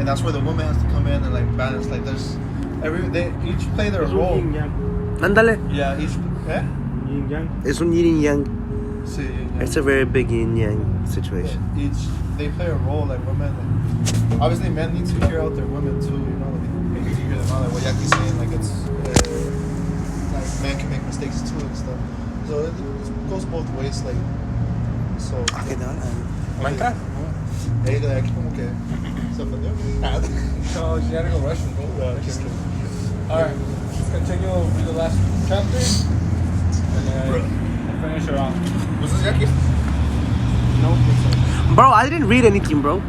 and that's where the woman has to come in and like balance. Like they each play their role. Ándale. Yeah, each. Yin yang. Es un yin and yang. Sí, yeah. It's a very big yin yang situation. Yeah, they play a role like women. Like, obviously, men need to hear out their women too. You know, they need to hear them out. Like what Yaki's saying, like it's like men can make mistakes too and stuff. So it goes both ways. Like so. Okay, no. Minecraft. Hey, aquí como que se ofendió. No, she had to go Russian, bro. No, just kidding. Alright, let's continue with the last chapter. And then we'll finish her off. Was this Yaki? No, Bro, I didn't read anything, bro.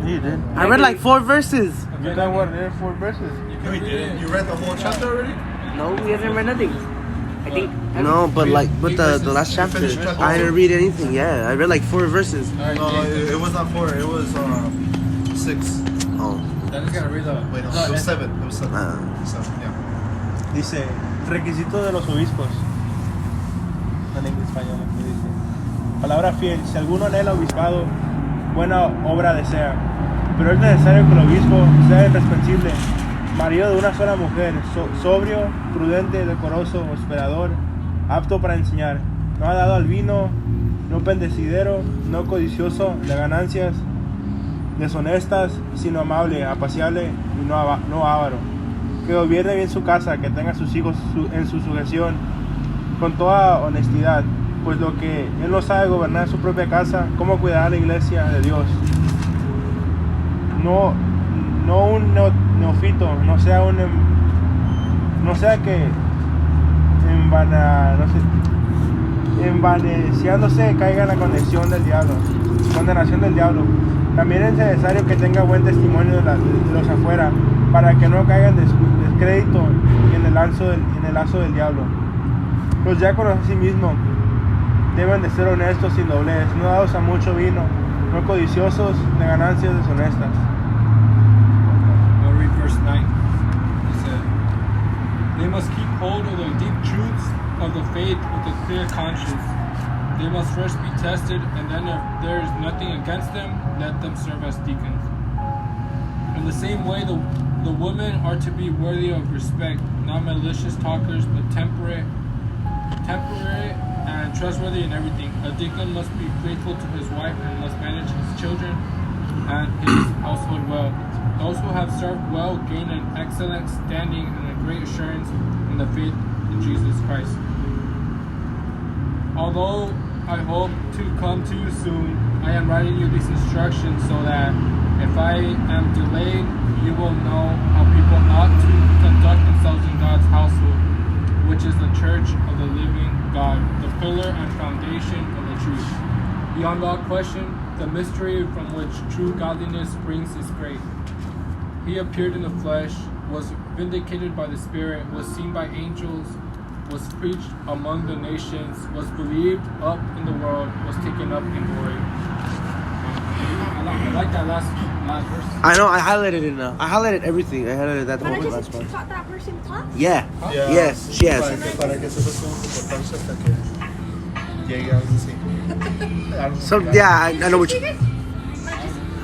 you did. I read like 4 verses. You got what? There are 4 verses. No, you didn't. You read the whole chapter already? No, we haven't read nothing. I think. No, but the last chapter, finished chapter I didn't read anything. Yeah, I read like 4 verses. Alright, No, it was not 4. It was 6. Oh. then it's gonna read the. Wait, no, it was 7. It was 7. So, yeah. Dice, requisito de los obispos. En español, aquí dice. Palabra fiel, si alguno anhela obispado, buena obra desea. Pero es necesario que el obispo sea irresponsable, marido de una sola mujer, sobrio, prudente, decoroso, hospedador, apto para enseñar, no dado al vino, no pendecidero, no codicioso de ganancias deshonestas, sino amable, apacible y no avaro. Que gobierne bien su casa, que tenga a sus hijos en su sujeción, con toda honestidad, pues lo que él no sabe gobernar su propia casa, ¿cómo cuidará la iglesia de Dios? No un neófito, no sea que envaneciéndose caiga en la condenación del diablo. También es necesario que tenga buen testimonio de los afuera, para que no caiga en descrédito y en el lazo del diablo. Los diáconos asimismo deben de ser honestos sin doblez, no dados a mucho vino, no codiciosos de ganancias deshonestas. I'll read verse 9. It said, they must keep hold of the deep truths of the faith with a clear conscience. They must first be tested, and then if there is nothing against them, let them serve as deacons. In the same way, the women are to be worthy of respect, not malicious talkers, but temperate and trustworthy in everything. A deacon must be faithful to his wife and must manage his children and his household well. Those who have served well gain an excellent standing and a great assurance in the faith in Jesus Christ. Although I hope to come to you soon, I am writing you these instructions so that if I am delayed, you will know how people ought to conduct themselves in God's household, which is the church of the living God, the pillar and foundation of the truth. Beyond all question, the mystery from which true godliness springs is great. He appeared in the flesh, was vindicated by the Spirit, was seen by angels, was preached among the nations, was believed up in the world, was taken up in glory. I like that last verse. I know, I highlighted it now. I highlighted everything. I highlighted that whole last part. Taught that person talk? Yeah. Yeah. Yes, she has. Para que sepas cómo comportarse hasta que llegue algo así. So, yeah, I know what you...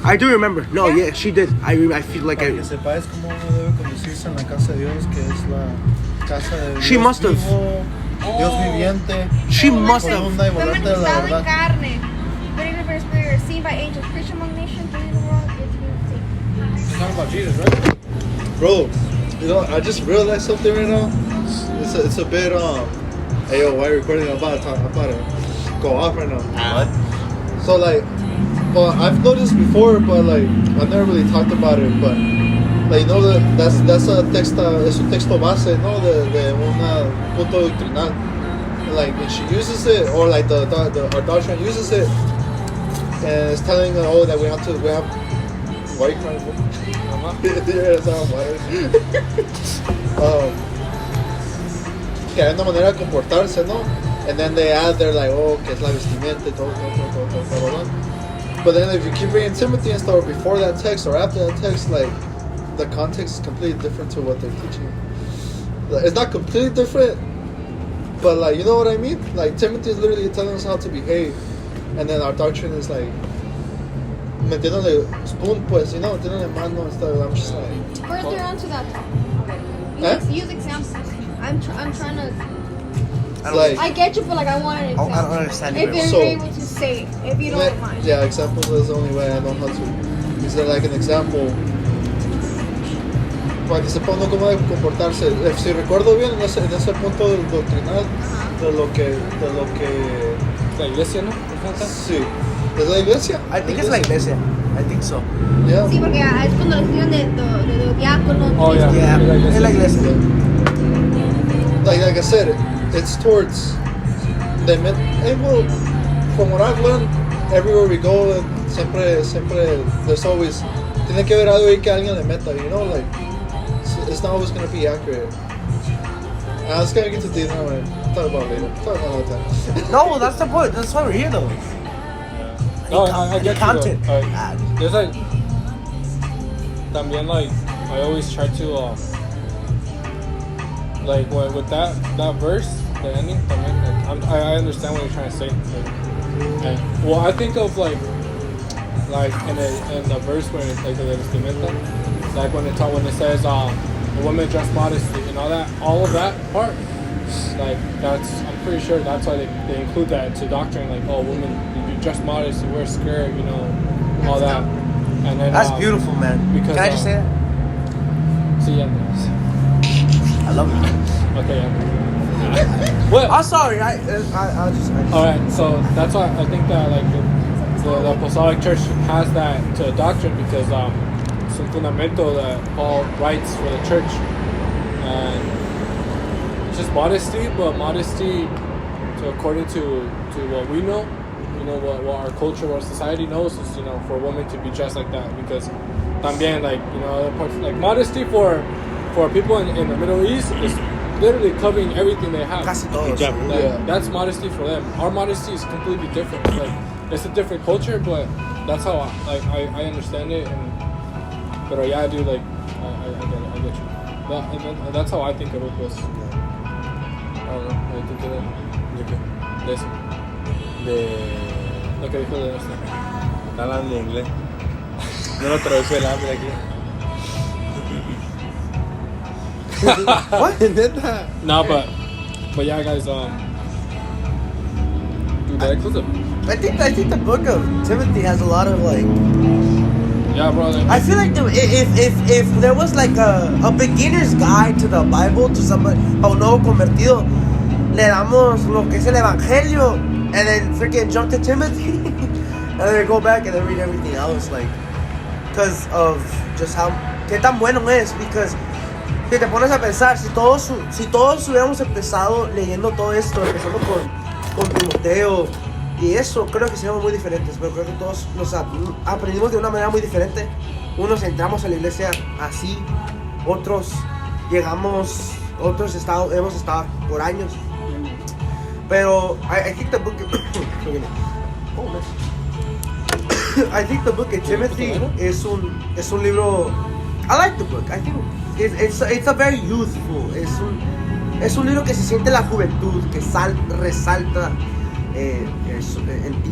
I do remember. No, yeah, she did. I feel like Para que sepáis cómo uno debe conducirse en la casa de Dios, que es la casa de Dios. She must have. Vivo, Dios viviente. She must have. Columna y volante de la verdad. Carne. Believed by Spirit, seen by angels, preached among nations, believed in the world, it's You're talking about Jesus, right? Bro, you know, I just realized something right now. It's a bit hey yo, why are you recording? I'm about to go off right now. What? So like, well, I've noticed before, but like I've never really talked about it. But like, you know, that's a texto, es un texto base, no, de un punto doctrinal. Like, and she uses it, or like our doctrine uses it, and it's telling that we have. Why are you crying? Que hay una manera de comportarse, ¿no? And then they add, they're like, oh, que es la vestimenta, todo. But then if you keep reading Timothy and stuff before that text or after that text, like, the context is completely different to what they're teaching. It's not completely different, but like, you know what I mean? Like, Timothy is literally telling us how to behave, and then our doctrine is like, metiéndole spoon, pues, you know, metiéndole mano and stuff. I'm just like, Further onto that topic. Huh? Use examples. I'm trying to. like, I get you, but like I want an I example. don't understand If it. you're So- able to say it, if you don't mind. yeah, examples is the only way I know how to. Is there like an example? Para que sepa uno cómo debe comportarse. Si recuerdo bien, en ese punto del doctrinal, de lo que La iglesia, ¿no? sí, ¿es la iglesia? I think it's like this, yeah. I think so. Yeah. Sí, porque es cuando les digan de diácono. Oh, yeah. Yeah, La iglesia. es la iglesia. Like I said, it's towards the men. And well, from what I've learned, everywhere we go, siempre, there's always tiene que haber algo ahí que alguien le meta, you know, like it's not always gonna be accurate. It's gonna get to deep now. Talk about it later. Talk about it another time. No, that's the point. That's why we're here, though. No, I get Content. you. There's like, también like, I always try to, like, with that verse, the ending, también, like, I understand what you're trying to say. Like, and, well, I think of like in the verse where it's like the vestimenta, like when it says a woman dressed modestly and all of that part, like I'm pretty sure that's why they include that to doctrine, like, oh, woman, you dress modest, you wear a skirt, you know, all that. And then That's beautiful, man. because, Can I just say that? See, yeah. I love it. Okay, yeah. What? I'm sorry. I just. Alright, so that's why I think that like the Apostolic Church has that to doctrine because it's a fundamental that Paul writes for the church, and it's just modesty, but modesty according to what we know, you know, what our culture, what society knows is, you know, for a woman to be dressed like that, because también, like, you know, other parts, like modesty for people in the Middle East is literally covering everything they have. Casi todos. Like, Yeah. that's modesty for them. Our modesty is completely different. Like, it's a different culture, but that's how I understand it. But yeah, I do, like, I get you. That's how I think of it. Was, I don't know. I think of it. De eso. Lo que dijo de eso. Está hablando en inglés. No lo traduce el hambre aquí. What? Neta. No, but yeah, guys. Dude, that inclusive. I think the book of Timothy has a lot of like. Yeah, bro. Like, I feel like if there was like a beginner's guide to the Bible to somebody para un nuevo convertido, le damos lo que es el Evangelio, and then freaking jump to Timothy, and then go back and then read everything else, like, because of just how qué tan bueno es. Because si te pones a pensar, si todos hubiéramos empezado leyendo todo esto, empezando con Timoteo y eso, creo que seríamos muy diferentes, pero creo que todos nos aprendimos de una manera muy diferente. Unos entramos a la iglesia así, otros llegamos, otros hemos estado por años. Pero I think the book I think the book of Timothy es un libro. I like the book. I think it's a very youthful. Es un libro que se siente la juventud, que resalta en ti.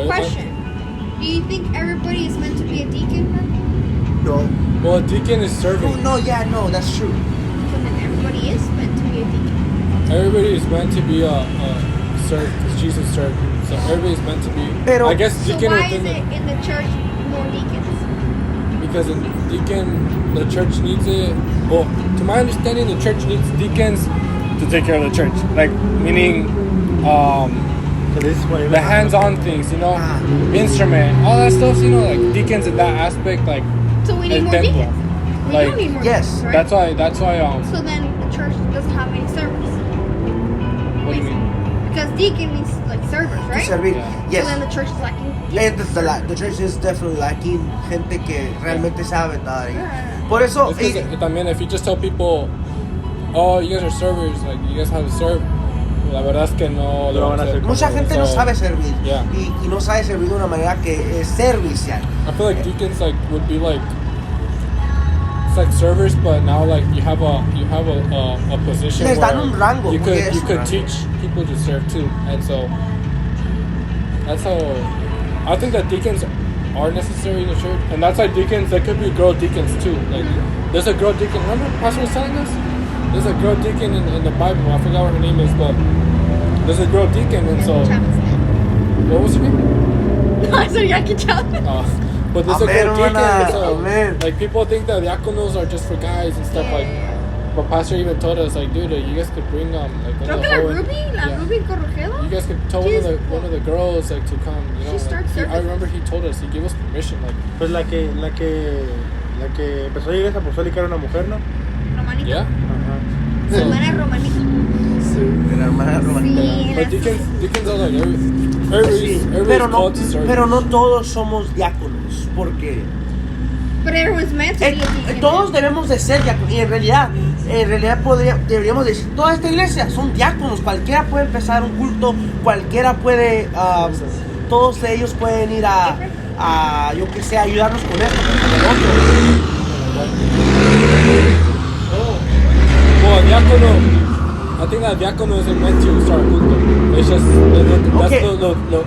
Question: do you think everybody is meant to be a deacon? Then? No. well, a deacon is serving. No, that's true. So then everybody is meant to be a deacon. Everybody is meant to be a served, because Jesus served. So everybody is meant to be. Pero- I guess So deacon why is within it in the church more deacons? because in deacon, the church needs it. Well, to my understanding, the church needs deacons to take care of the church. Like, meaning, the hands-on things, you know, instrument, all that stuff. You know, like deacons in that aspect, like. So we need El more templo. deacons. We Like, don't need more yes, deacons, right? That's why. So then the church doesn't have any servers. What do you mean? Because deacon means like servers, right? Servir. Yeah. Yes. So then the church is lacking. And the church is definitely lacking gente que realmente sabe estar ahí. Por eso, It's 'cause, también, if you just tell people, oh, you guys are servers, like you guys have to serve, la verdad es que no lo van a hacer. mucha gente no sabe servir. Yeah. Y no sabe servir de una manera que es servicial. I feel like deacons like would be like, it's like servers, but now like you have a position Les dan where un rango, you porque could es you un could rango. teach people to serve too, and so that's how I think that deacons are necessary in the church, and that's like deacons. There could be girl deacons too. Like there's a girl deacon. Remember, Pastor was telling us there's a girl deacon in the Bible. I forgot what her name is, but there's a girl deacon, and so what was her name? I said Jackie Chan. But there's a girl deacon. So, Amen. like people think that diaconos are just for guys and stuff like. But Pastor even told us like, dude, you guys could bring like Creo que la Ruby You guys could tell one of the girls like to come. You know, She starts I remember he told us, he gave us permission. Like, Pues la que empezó a iglesia apostólica era una mujer, ¿no? Romanita. yeah. Ajá. Su hermana Romanita. La hermana Romanita. Sí, But deacons are like everybody's Pero no, called to serve. pero no todos somos diáconos, porque But everyone's meant to be a deacon. todos debemos de ser diáconos. Y en realidad deberíamos decir, toda esta iglesia son diáconos. Cualquiera puede empezar un culto, cualquiera puede, todos ellos pueden ir a yo que sé, ayudarnos con esto, con el otro. Well, diácono, I think that diácono isn't meant to start culto. It's just Okay.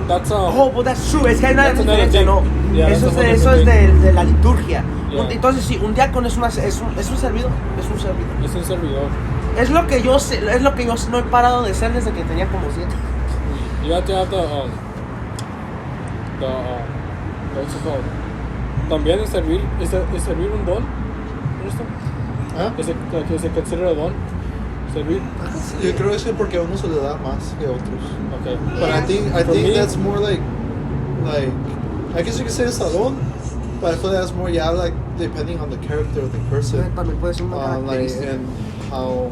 that's Oh, but that's true. Es que hay una That's another diferencia, thing. ¿no? Yeah, eso that's a whole es different de la liturgia. Yeah. Entonces, sí, un diácono es un servidor. Es un servidor. Es un servidor. Es lo que yo sé, es lo que yo no he parado de ser desde que tenía como 7. You have to have the what's it called? También es servir un don. ¿Ah? Is it considered a don? Servir. Yo creo que es porque a uno se le da más que a otros. Okay. But I For think me- that's more like I guess you could say it's a don, but I feel that's more like depending on the character of the person. También puede ser una Like característica. and how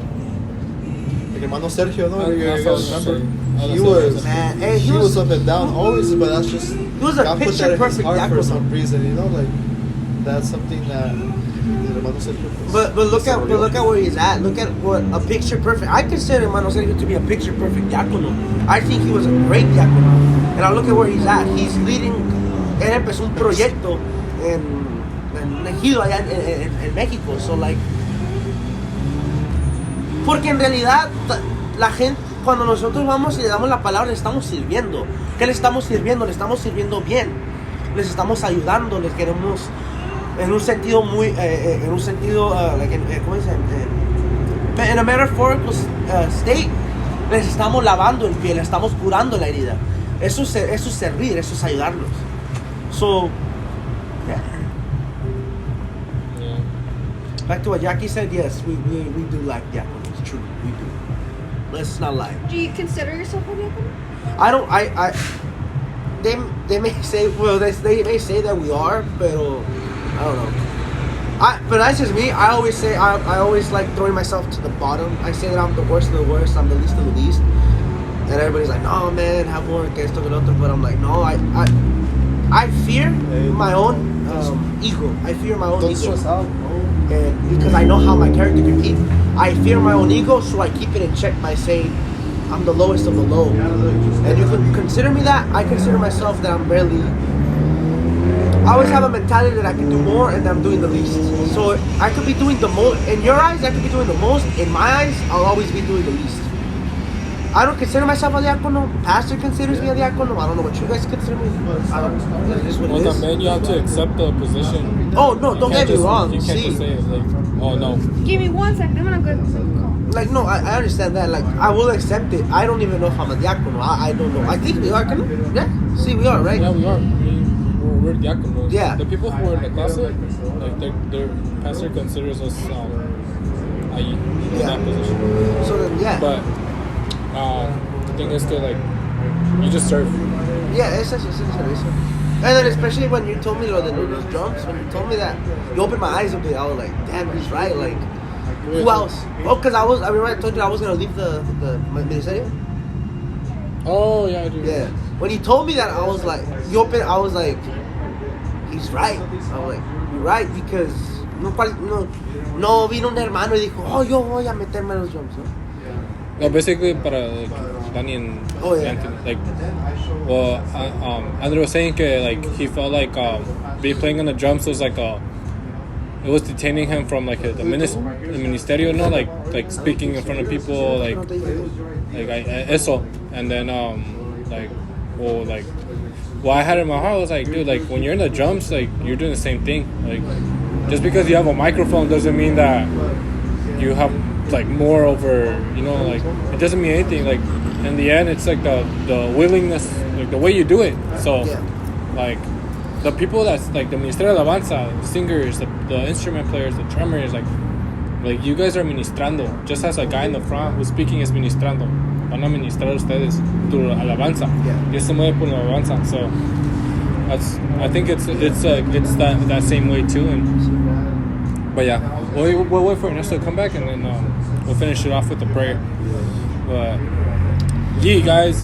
like hermano Sergio, no? You That's guys what I was remember? saying. He was Man, hey, he was up and down always, but that's just was a God put picture that in his perfect heart for diaconate. some reason, you know, like that's something that hermano Sergio. But look at where he's at. Look at what a picture perfect. I consider Hermano Sergio to be a picture perfect diácono. I think he was a great diácono. And I look at where he's at. He's leading. Él empezó un proyecto en Ejido allá en México. So like, porque en realidad la gente, cuando nosotros vamos y le damos la palabra, le estamos sirviendo. ¿Qué le estamos sirviendo? Le estamos sirviendo bien. Les estamos ayudando. Les queremos en un sentido muy, ¿cómo dicen? En a metaphorical state, les estamos lavando el pie, les estamos curando la herida. Eso es servir, eso es ayudarlos. So, yeah. Yeah. Back to what Jackie said, yes, we do like diaconos. True, we do. Let's not lie. Do you consider yourself a diacon? They may say, well, they may say that we are, pero I don't know. But that's just me. I always say, I always like throwing myself to the bottom. I say that I'm the worst of the worst, I'm the least of the least. And everybody's like, no, man, have more, que esto, que lo otro. But I'm like, no, I fear my own ego. I fear my own Don't ego. stress out, bro. And because I know how my character can be. I fear my own ego, so I keep it in check by saying I'm the lowest of the low. And you can consider me that. I consider myself that I'm barely. I always have a mentality that I can do more and that I'm doing the least. So I could be doing the most. In your eyes, I could be doing the most. In my eyes, I'll always be doing the least. I don't consider myself a diácono. Pastor considers me a diácono. I don't know what you guys consider me. I don't know. It is what Well, it is. then you have to accept the position. Oh, no, don't get me wrong. You can't See. just say it like, oh no. Give me 1 second. I'm gonna go call. Like, no, I understand that. Like, I will accept it. I don't even know if I'm a diácono. I don't know. I think we are, yeah? See, we are, right? Yeah, we are. We're diaconos. Yeah. The people who are in the closet, like their pastor considers us ahí, in Yeah. that position. So then, yeah. But the thing is to like, you just serve. Yeah, it's such a servicio. And then especially when you told me those drums, when you told me that, you opened my eyes a bit. I was like, damn, he's right. Like, who else? Oh, because I remember I told you I was going to leave the ministerio? Oh yeah, I do. Yeah. When he told me that, I was like, I was like, he's right. I was like, you're right, because no vino un hermano y dijo, oh, yo voy a meterme los drums, ¿no? No, basically para like, Danny and Oh, yeah. Anthony, like, well, Andrew was saying that like he felt like be playing on the drums was like it was detaining him from like the ministerio, no, like speaking in front of people, like eso, and then like, well, like what I had in my heart was like, dude, like when you're in the drums, like you're doing the same thing. Like just because you have a microphone doesn't mean that you have like more over, you know, like it doesn't mean anything. Like in the end, it's like the willingness, like the way you do it. So like the people that's like the Ministerio de Alabanza, the singers, the instrument players, the drummers, like you guys are ministrando. Just as a guy in the front who's speaking is ministrando. Van a ministrar ustedes tu alabanza. Y se mueve por la alabanza. So I think it's that same way too. But yeah, we'll wait for Ernesto to come back and then we'll finish it off with a prayer. But yeah, guys.